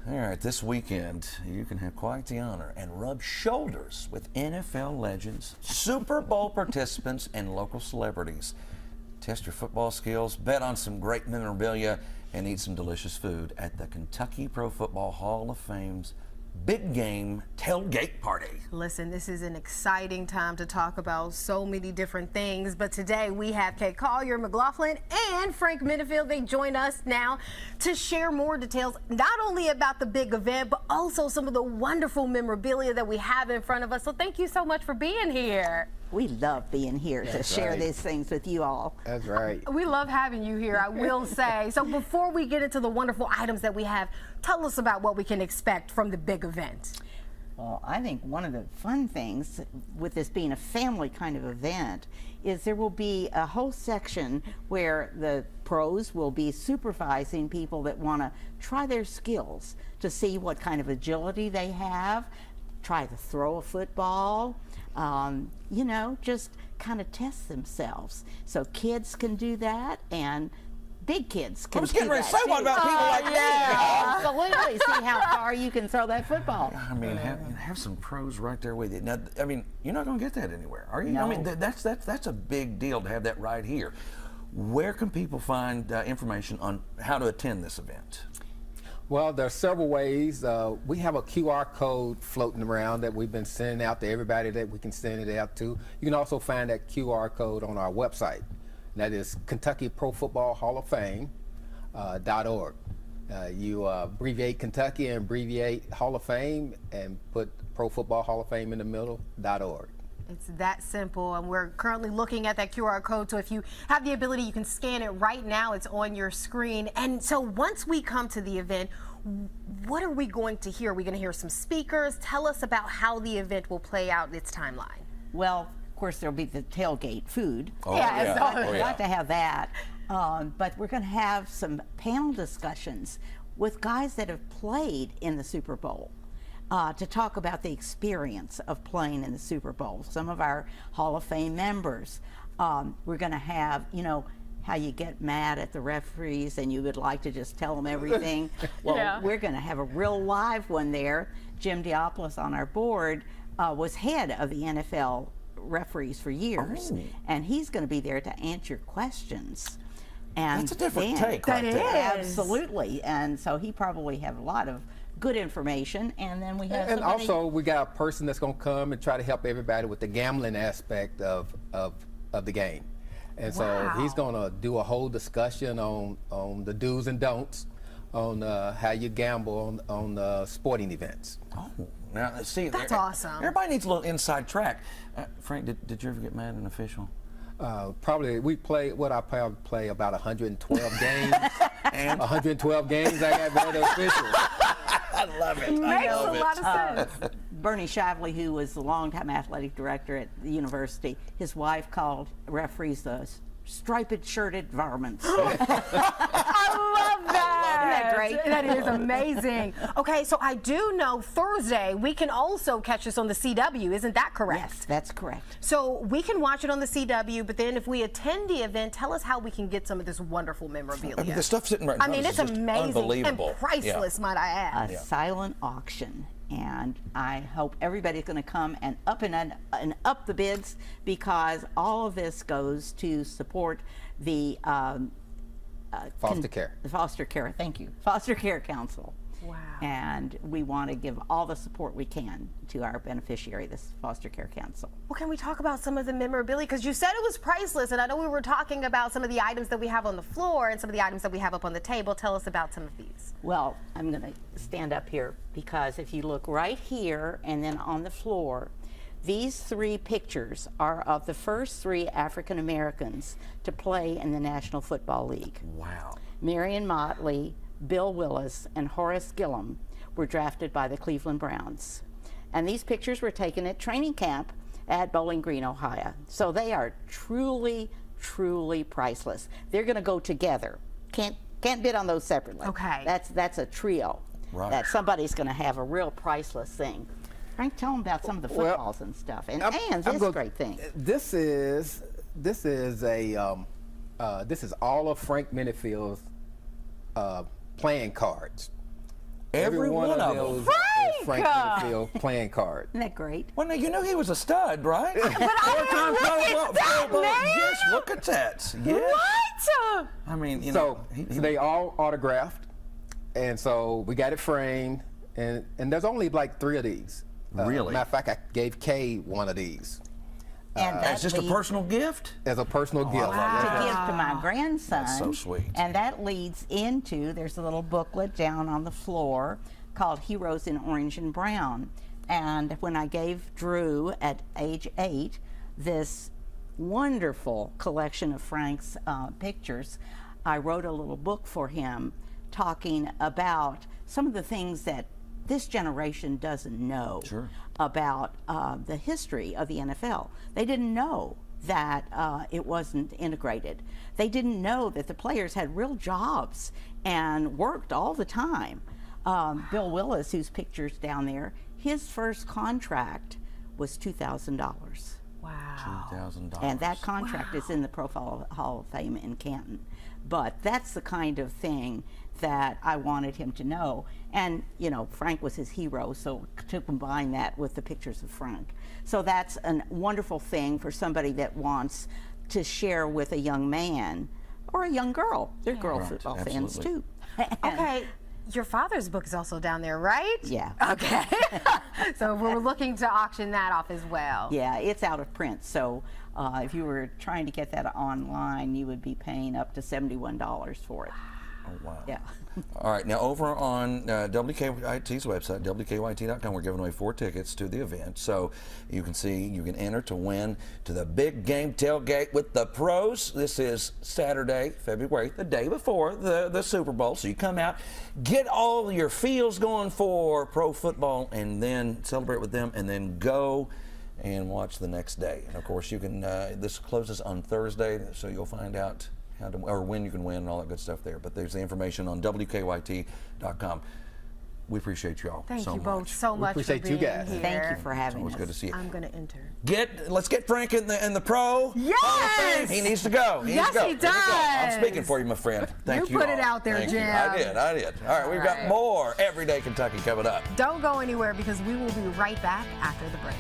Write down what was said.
All right, this weekend, you can have quite the honor and rub shoulders with NFL legends, Super Bowl participants, and local celebrities. Test your football skills, bet on some great memorabilia, and eat some delicious food at the Kentucky Pro Football Hall of Fame's Big Game Tailgate Party. Listen, this is an exciting time to talk about so many different things, but today we have Collier, McLaughlin, and Frank Minnifield. They join us now to share more details, not only about the big event, but also some of the wonderful memorabilia that we have in front of us. So thank you so much for being here. We love being here to share these things with you all. That's right. We love having you here, I will say. So before we get into the wonderful items that we have, tell us about what we can expect from the big event. Well, I think one of the fun things with this being a family kind of event is there will be a whole section where the pros will be supervising people that want to try their skills to see what kind of agility they have, try to throw a football, you know, just kind of test themselves. So kids can do that, and big kids can do that. I was getting ready to say one about people like me. Absolutely. See how far you can throw that football. I mean, have some pros right there with you. Now, I mean, you're not going to get that anywhere, are you? No. I mean, that's a big deal to have that right here. Where can people find information on how to attend this event? Well, there are several ways. We have a QR code floating around that we've been sending out to everybody that we can send it out to. You can also find that QR code on our website. That is Kentucky Pro Football Hall of Fame .org. You abbreviate Kentucky and abbreviate Hall of Fame and put Pro Football Hall of Fame in the middle .org. It's that simple, and we're currently looking at that QR code, so if you have the ability, you can scan it right now. It's on your screen. And so once we come to the event, what are we going to hear? Are we going to hear some speakers? Tell us about how the event will play out, its timeline. Well, of course, there'll be the tailgate food. Oh, Yeah, yeah. Got to have that. But we're going to have some panel discussions with guys that have played in the Super Bowl. To talk about the experience of playing in the Super Bowl. Some of our Hall of Fame members. We're going to have, you know, how you get mad at the referees and you would like to just tell them everything. Well, we're going to have a real live one there. Jim Diopoulos on our board was head of the NFL referees for years. Oh. And he's going to be there to answer questions. And that's a different take right there. Absolutely. And so he probably have a lot of good information, and then we have and also we got a person that's going to come and try to help everybody with the gambling aspect of the game, and so he's going to do a whole discussion on the do's and don'ts on how you gamble on sporting events. Oh, now see, that's awesome. Everybody needs a little inside track. Frank, did you ever get mad at an official? Probably we play what I probably play about 112 games. And 112 games I got mad at officials. I love it. Makes a lot of sense. Bernie Shively, who was the longtime athletic director at the university, his wife called referees the striped shirted varmints. I love that. Isn't that great? That is amazing. Okay, so I do know Thursday we can also catch this on the CW. Isn't that correct? Yes, that's correct. So we can watch it on the CW, but then if we attend the event, tell us how we can get some of this wonderful memorabilia. I mean, the stuff's sitting right in front of us. it's amazing Unbelievable. and priceless, might I add. A silent auction. And I hope everybody's going to come and up the bids, because all of this goes to support the foster care. The foster care. Thank you, Foster Care Council. Wow. And we want to give all the support we can to our beneficiary, this Foster Care Council. Well, can we talk about some of the memorabilia? Because you said it was priceless, and I know we were talking about some of the items that we have on the floor and some of the items that we have up on the table. Tell us about some of these. Well, I'm going to stand up here, because if you look right here and then on the floor, these three pictures are of the first three African Americans to play in the National Football League. Wow. Marion Motley, Bill Willis, and Horace Gillum were drafted by the Cleveland Browns. And these pictures were taken at training camp at Bowling Green, Ohio. So they are truly, truly priceless. They're going to go together. Can't bid on those separately. Okay. That's a trio. Right. That somebody's going to have a real priceless thing. Frank, tell them about some of the footballs and stuff, and this great thing. This is all of Frank Minnifield's playing cards. Every one of them. those Frank! is Frank Minnifield playing card. Isn't that great? Well, now, you knew he was a stud, right? But I didn't look at that, man. Yes, look at that. Yes. What? I mean, you So know, they all autographed, and so we got it framed, and there's only like 3 of these. Really? Matter of fact, I gave Kay one of these And that's just a leads personal gift. as a personal gift. to give to my grandson. That's so sweet. And that leads into, there's a little booklet down on the floor called Heroes in Orange and Brown. And when I gave Drew at age 8 this wonderful collection of Frank's pictures, I wrote a little book for him talking about some of the things that this generation doesn't know about the history of the NFL. They didn't know that it wasn't integrated. They didn't know that the players had real jobs and worked all the time. Bill Willis, whose picture's down there, his first contract was $2,000. Wow. $2,000. And that contract is in the Pro Hall of Fame in Canton. But that's the kind of thing that I wanted him to know. And, you know, Frank was his hero, so to combine that with the pictures of Frank. So that's a wonderful thing for somebody that wants to share with a young man or a young girl. They're girl football fans too. Okay. Your father's book is also down there, right? Yeah. Okay. So we're looking to auction that off as well. Yeah, it's out of print. So if you were trying to get that online, you would be paying up to $71 for it. Oh, wow. Yeah. All right, now over on WKYT's website, WKYT.com, we're giving away 4 tickets to the event. So you can see, you can enter to win to the big game tailgate with the pros. This is Saturday, February, the day before the Super Bowl. So you come out, get all your feels going for pro football, and then celebrate with them, and then go and watch the next day. And of course, you can, this closes on Thursday, so you'll find out how to, or when you can win and all that good stuff there. But there's the information on WKYT.com. We appreciate y'all Thank so you both much. so much appreciate for you being guys. here. Thank you for having It's us. good to see you. I'm going to enter. Let's get Frank in the pro. Yes! Hall of Fame. He needs to go. He needs to Yes, go. he Needs to go. I'm does. speaking for you, my friend. Thank You you. put it all. out there, Thank you. Jim. I did. All right, we've got right. more Everyday Kentucky coming up. Don't go anywhere because we will be right back after the break.